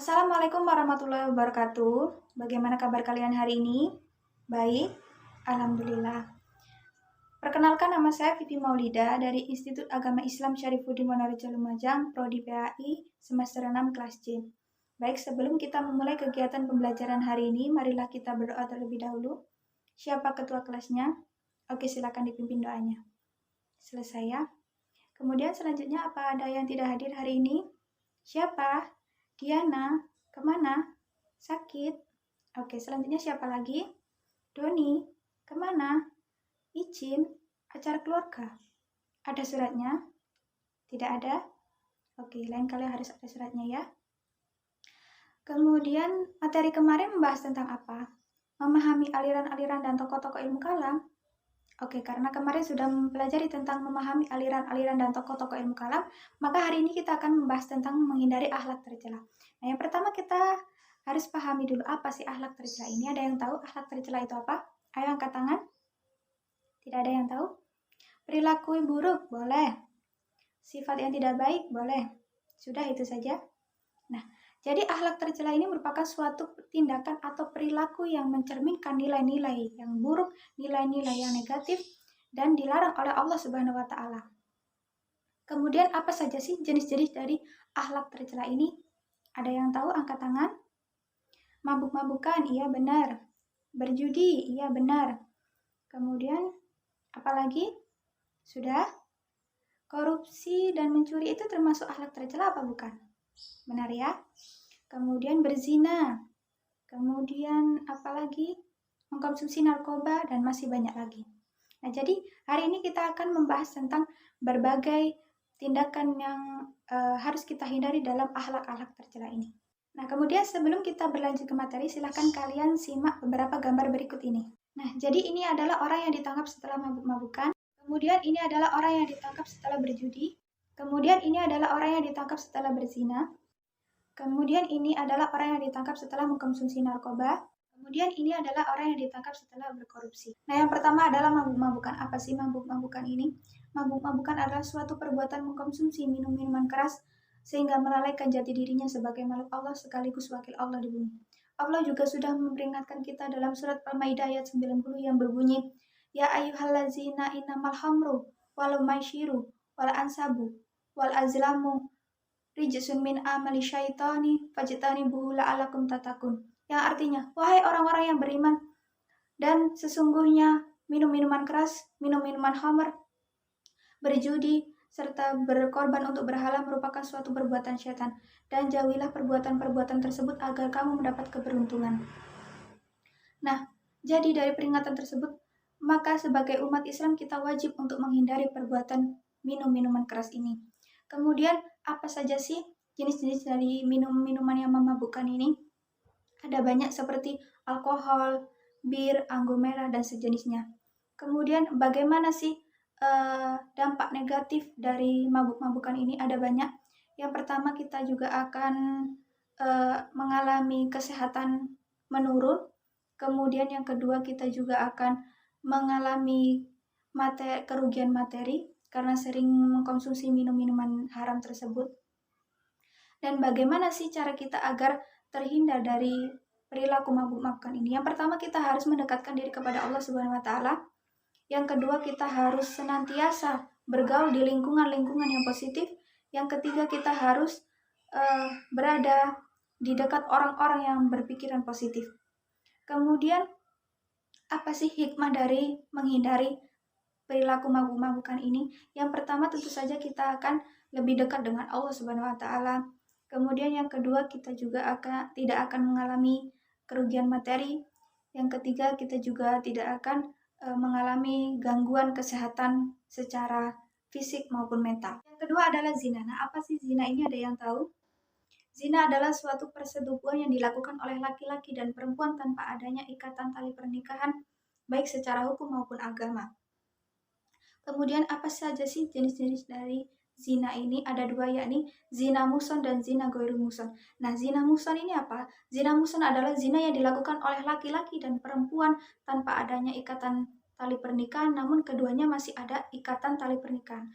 Assalamualaikum warahmatullahi wabarakatuh. Bagaimana kabar kalian hari ini? Baik, alhamdulillah. Perkenalkan, nama saya Vivi Maulida dari Institut Agama Islam Syarifuddin Wonorejo Lumajang, Prodi PAI, semester 6 kelas C. Baik, sebelum kita memulai kegiatan pembelajaran hari ini, marilah kita berdoa terlebih dahulu. Siapa ketua kelasnya? Oke, silakan dipimpin doanya. Selesai ya. Kemudian selanjutnya, apa ada yang tidak hadir hari ini? Siapa? Diana. Kemana? Sakit. Oke, selanjutnya siapa lagi? Doni. Kemana? Izin. Acara keluarga. Ada suratnya? Tidak ada? Oke, lain kali harus ada suratnya ya. Kemudian materi kemarin membahas tentang apa? Memahami aliran-aliran dan tokoh-tokoh ilmu kalam. Oke, karena kemarin sudah mempelajari tentang memahami aliran-aliran dan tokoh-tokoh ilmu kalam, maka hari ini kita akan membahas tentang menghindari akhlak tercela. Nah, yang pertama kita harus pahami dulu apa sih akhlak tercela ini. Ada yang tahu akhlak tercela itu apa? Ayo angkat tangan. Tidak ada yang tahu? Perilaku buruk, boleh. Sifat yang tidak baik, boleh. Sudah, itu saja. Nah, jadi akhlak tercela ini merupakan suatu tindakan atau perilaku yang mencerminkan nilai-nilai yang buruk, nilai-nilai yang negatif, dan dilarang oleh Allah Subhanahu wa Ta'ala. Kemudian apa saja sih jenis-jenis dari akhlak tercela ini? Ada yang tahu? Angkat tangan. Mabuk-mabukan, iya benar. Berjudi, iya benar. Kemudian apalagi? Sudah? Korupsi dan mencuri itu termasuk akhlak tercela apa bukan? Benar ya? Kemudian berzina. Kemudian apalagi? Mengkonsumsi narkoba dan masih banyak lagi. Nah, jadi hari ini kita akan membahas tentang berbagai tindakan yang harus kita hindari dalam akhlak-akhlak tercela ini. Nah, kemudian sebelum kita berlanjut ke materi, silakan kalian simak beberapa gambar berikut ini. Nah, jadi ini adalah orang yang ditangkap setelah mabuk-mabukan. Kemudian ini adalah orang yang ditangkap setelah berjudi. Kemudian ini adalah orang yang ditangkap setelah berzina. Kemudian ini adalah orang yang ditangkap setelah mengkonsumsi narkoba. Kemudian ini adalah orang yang ditangkap setelah berkorupsi. Nah, yang pertama adalah mabuk-mabukan. Apa sih mabuk-mabukan ini? Mabuk-mabukan adalah suatu perbuatan mengkonsumsi minum-minuman keras sehingga melalaikan jati dirinya sebagai makhluk Allah sekaligus wakil Allah di bumi. Allah juga sudah memperingatkan kita dalam surat Al-Maidah ayat 90 yang berbunyi, Ya ayyuhallazina innamal khamru wal maisyiru wal ansabu wal azlamu rijsun min amali syaitani fajtanibuhu la'alakum tatakun. Yang artinya, wahai orang-orang yang beriman, dan sesungguhnya minum-minuman keras, minum-minuman khamr, berjudi, serta berkorban untuk berhala merupakan suatu perbuatan syaitan, dan jauhilah perbuatan-perbuatan tersebut agar kamu mendapat keberuntungan. Nah, jadi dari peringatan tersebut, maka sebagai umat Islam kita wajib untuk menghindari perbuatan minum-minuman keras ini. Kemudian, apa saja sih jenis-jenis dari minum-minuman yang memabukkan ini? Ada banyak seperti alkohol, bir, anggur merah, dan sejenisnya. Kemudian, bagaimana sih dampak negatif dari mabuk-mabukan ini? Ada banyak. Yang pertama, kita juga akan mengalami kesehatan menurun. Kemudian yang kedua, kita juga akan mengalami kerugian materi karena sering mengkonsumsi minum-minuman haram tersebut. Dan bagaimana sih cara kita agar terhindar dari perilaku mabuk-mabukan ini? Yang pertama, kita harus mendekatkan diri kepada Allah Subhanahu wa Ta'ala. Yang kedua, kita harus senantiasa bergaul di lingkungan-lingkungan yang positif. Yang ketiga, kita harus berada di dekat orang-orang yang berpikiran positif. Kemudian, apa sih hikmah dari menghindari perilaku mabuk-mabukan ini? Yang pertama, tentu saja kita akan lebih dekat dengan Allah Subhanahu wa Ta'ala. Kemudian yang kedua, kita juga tidak akan mengalami kerugian materi. Yang ketiga, kita juga tidak akan mengalami gangguan kesehatan secara fisik maupun mental. Yang kedua adalah zina. Nah, apa sih zina ini? Ada yang tahu? Zina adalah suatu persetubuhan yang dilakukan oleh laki-laki dan perempuan tanpa adanya ikatan tali pernikahan, baik secara hukum maupun agama. Kemudian apa saja sih jenis-jenis dari zina ini? Ada dua, yakni zina muhsan dan zina ghairu muhsan. Nah, zina muhsan ini apa? Zina muhsan adalah zina yang dilakukan oleh laki-laki dan perempuan tanpa adanya ikatan tali pernikahan, namun keduanya masih ada ikatan tali pernikahan.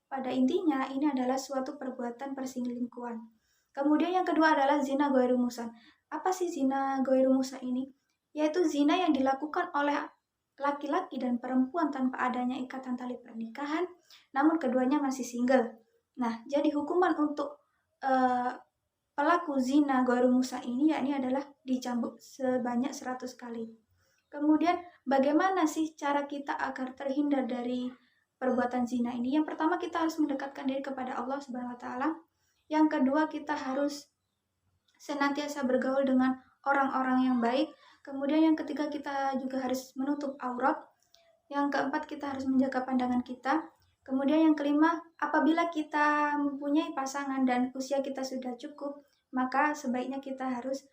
Pada intinya, ini adalah suatu perbuatan perselingkuhan. Kemudian yang kedua adalah zina ghairu muhsan. Apa sih zina ghairu muhsan ini? Yaitu zina yang dilakukan oleh laki-laki dan perempuan tanpa adanya ikatan tali pernikahan, namun keduanya masih single. Nah, jadi hukuman untuk pelaku zina ghairu muhsan ini yakni adalah dicambuk sebanyak 100 kali. Kemudian bagaimana sih cara kita agar terhindar dari perbuatan zina ini? Yang pertama, kita harus mendekatkan diri kepada Allah Subhanahu wa taala. Yang kedua, kita harus senantiasa bergaul dengan orang-orang yang baik. Kemudian yang ketiga, kita juga harus menutup aurat. Yang keempat, kita harus menjaga pandangan kita. Kemudian yang kelima, apabila kita mempunyai pasangan dan usia kita sudah cukup, maka sebaiknya kita harus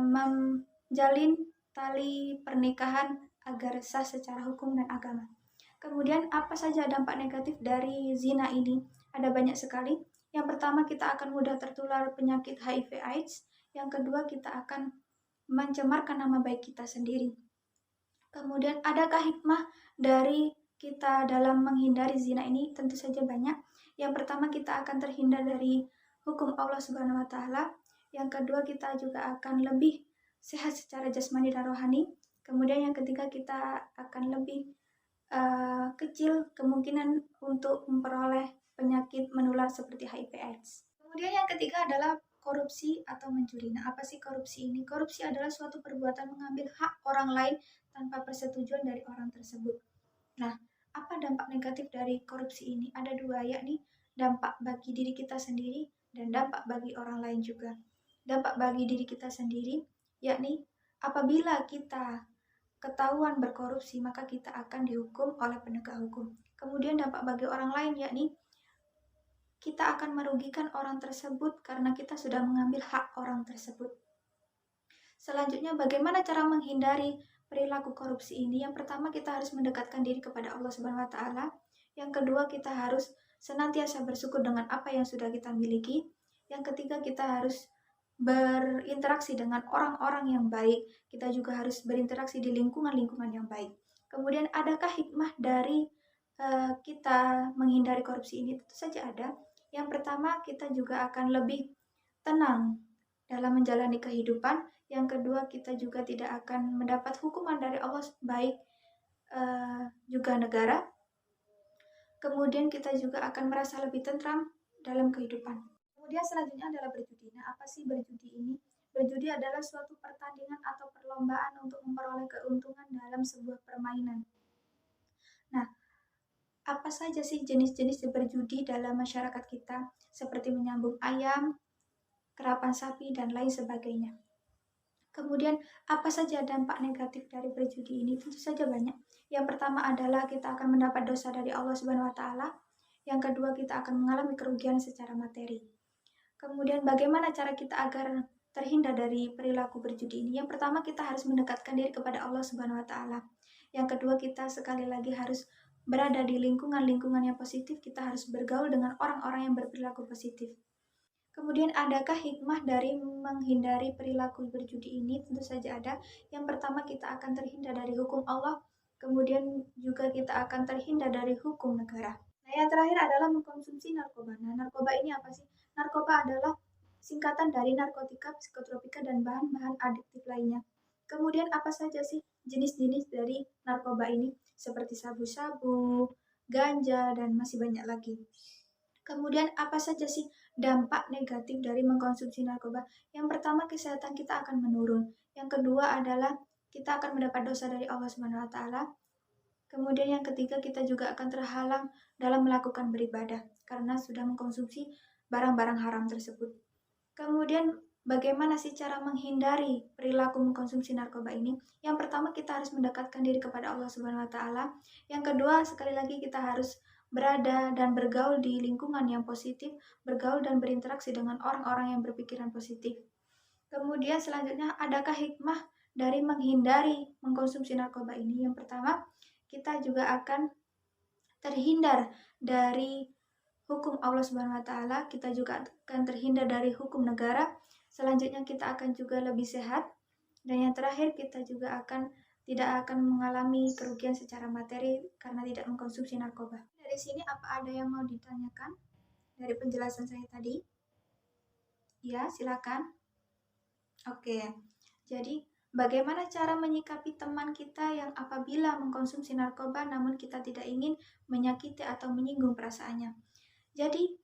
menjalin tali pernikahan agar sah secara hukum dan agama. Kemudian apa saja dampak negatif dari zina ini? Ada banyak sekali. Yang pertama, kita akan mudah tertular penyakit HIV/AIDS. Yang kedua, kita akan mencemarkan nama baik kita sendiri. Kemudian adakah hikmah dari kita dalam menghindari zina ini? Tentu saja banyak. Yang pertama, kita akan terhindar dari hukum Allah Subhanahu wa taala. Yang kedua, kita juga akan lebih sehat secara jasmani dan rohani. Kemudian yang ketiga, kita akan lebih kecil kemungkinan untuk memperoleh penyakit menular seperti HIV/AIDS. Kemudian yang ketiga adalah korupsi atau mencuri. Nah, apa sih korupsi ini? Korupsi adalah suatu perbuatan mengambil hak orang lain tanpa persetujuan dari orang tersebut. Nah, apa dampak negatif dari korupsi ini? Ada dua, yakni dampak bagi diri kita sendiri dan dampak bagi orang lain juga. Dampak bagi diri kita sendiri, yakni apabila kita ketahuan berkorupsi, maka kita akan dihukum oleh penegak hukum. Kemudian dampak bagi orang lain, yakni kita akan merugikan orang tersebut karena kita sudah mengambil hak orang tersebut. Selanjutnya, bagaimana cara menghindari perilaku korupsi ini? Yang pertama, kita harus mendekatkan diri kepada Allah Subhanahu wa taala. Yang kedua, kita harus senantiasa bersyukur dengan apa yang sudah kita miliki. Yang ketiga, kita harus berinteraksi dengan orang-orang yang baik. Kita juga harus berinteraksi di lingkungan-lingkungan yang baik. Kemudian, adakah hikmah dari kita menghindari korupsi ini? Tentu saja ada. Yang pertama, kita juga akan lebih tenang dalam menjalani kehidupan. Yang kedua, kita juga tidak akan mendapat hukuman dari Allah, baik juga negara. Kemudian kita juga akan merasa lebih tentram dalam kehidupan. Kemudian selanjutnya adalah berjudi. Nah, apa sih berjudi ini? Berjudi adalah suatu pertandingan atau perlombaan untuk memperoleh keuntungan dalam sebuah permainan. Nah, apa saja sih jenis-jenis berjudi dalam masyarakat kita? Seperti menyambung ayam, kerapan sapi, dan lain sebagainya. Kemudian, apa saja dampak negatif dari berjudi ini? Tentu saja banyak. Yang pertama adalah kita akan mendapat dosa dari Allah Subhanahu wa taala. Yang kedua, kita akan mengalami kerugian secara materi. Kemudian bagaimana cara kita agar terhindar dari perilaku berjudi ini? Yang pertama, kita harus mendekatkan diri kepada Allah Subhanahu wa taala. Yang kedua, kita sekali lagi harus berada di lingkungan-lingkungan yang positif. Kita harus bergaul dengan orang-orang yang berperilaku positif. Kemudian adakah hikmah dari menghindari perilaku berjudi ini? Tentu saja ada. Yang pertama, kita akan terhindar dari hukum Allah. Kemudian juga kita akan terhindar dari hukum negara. Nah, yang terakhir adalah mengkonsumsi narkoba. Nah, narkoba ini apa sih? Narkoba adalah singkatan dari narkotika, psikotropika, dan bahan-bahan adiktif lainnya. Kemudian apa saja sih jenis-jenis dari narkoba ini? Seperti sabu-sabu, ganja, dan masih banyak lagi. Kemudian apa saja sih dampak negatif dari mengkonsumsi narkoba? Yang pertama, kesehatan kita akan menurun. Yang kedua adalah kita akan mendapat dosa dari Allah Subhanahu wa taala. Kemudian yang ketiga, kita juga akan terhalang dalam melakukan beribadah karena sudah mengkonsumsi barang-barang haram tersebut. Kemudian bagaimana sih cara menghindari perilaku mengkonsumsi narkoba ini? Yang pertama, kita harus mendekatkan diri kepada Allah Subhanahu wa taala. Yang kedua, sekali lagi kita harus berada dan bergaul di lingkungan yang positif, bergaul dan berinteraksi dengan orang-orang yang berpikiran positif. Kemudian selanjutnya, adakah hikmah dari menghindari mengkonsumsi narkoba ini? Yang pertama, kita juga akan terhindar dari hukum Allah Subhanahu wa taala, kita juga akan terhindar dari hukum negara. Selanjutnya kita akan juga lebih sehat. Dan yang terakhir, kita juga tidak akan mengalami kerugian secara materi karena tidak mengkonsumsi narkoba. Dari sini apa ada yang mau ditanyakan dari penjelasan saya tadi? Ya, silakan. Oke, jadi bagaimana cara menyikapi teman kita yang apabila mengkonsumsi narkoba namun kita tidak ingin menyakiti atau menyinggung perasaannya? Jadi,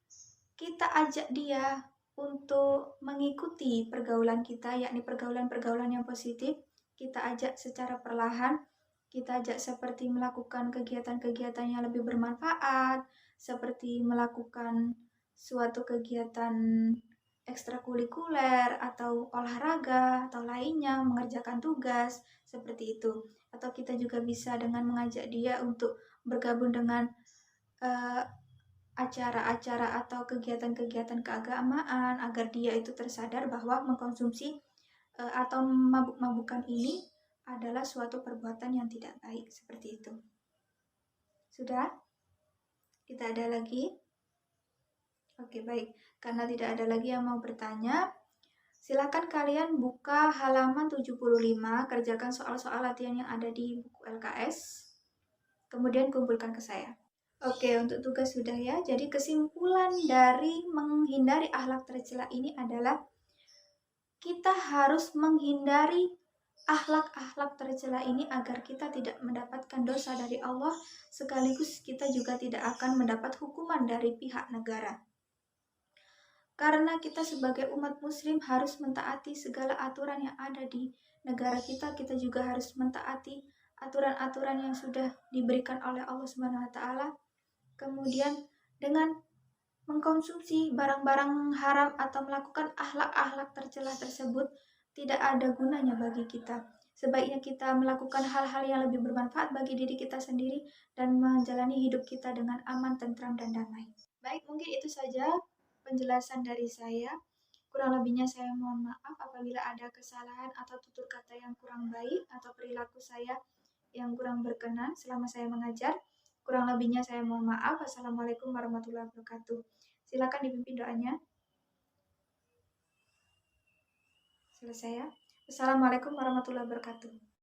kita ajak dia untuk mengikuti pergaulan kita, yakni pergaulan-pergaulan yang positif. Kita ajak secara perlahan, kita ajak seperti melakukan kegiatan-kegiatan yang lebih bermanfaat, seperti melakukan suatu kegiatan ekstrakurikuler atau olahraga atau lainnya, mengerjakan tugas seperti itu. Atau kita juga bisa dengan mengajak dia untuk bergabung dengan uh, acara-acara atau kegiatan-kegiatan keagamaan agar dia itu tersadar bahwa mengkonsumsi atau mabuk-mabukan ini adalah suatu perbuatan yang tidak baik seperti itu. Sudah? Tidak ada lagi? Oke, baik. Karena tidak ada lagi yang mau bertanya, silakan kalian buka halaman 75, kerjakan soal-soal latihan yang ada di buku LKS, kemudian kumpulkan ke saya. Oke, untuk tugas sudah ya. Jadi kesimpulan dari menghindari akhlak tercela ini adalah kita harus menghindari akhlak-akhlak tercela ini agar kita tidak mendapatkan dosa dari Allah, sekaligus kita juga tidak akan mendapat hukuman dari pihak negara. Karena kita sebagai umat muslim harus mentaati segala aturan yang ada di negara kita, kita juga harus mentaati aturan-aturan yang sudah diberikan oleh Allah Subhanahu wa taala. Kemudian dengan mengkonsumsi barang-barang haram atau melakukan akhlak-akhlak tercela tersebut tidak ada gunanya bagi kita. Sebaiknya kita melakukan hal-hal yang lebih bermanfaat bagi diri kita sendiri dan menjalani hidup kita dengan aman, tentram, dan damai. Baik, mungkin itu saja penjelasan dari saya. Kurang lebihnya saya mohon maaf apabila ada kesalahan atau tutur kata yang kurang baik atau perilaku saya yang kurang berkenan selama saya mengajar. Kurang lebihnya saya mohon maaf. Wassalamualaikum warahmatullahi wabarakatuh. Silakan dipimpin doanya. Selesai ya. Assalamualaikum warahmatullahi wabarakatuh.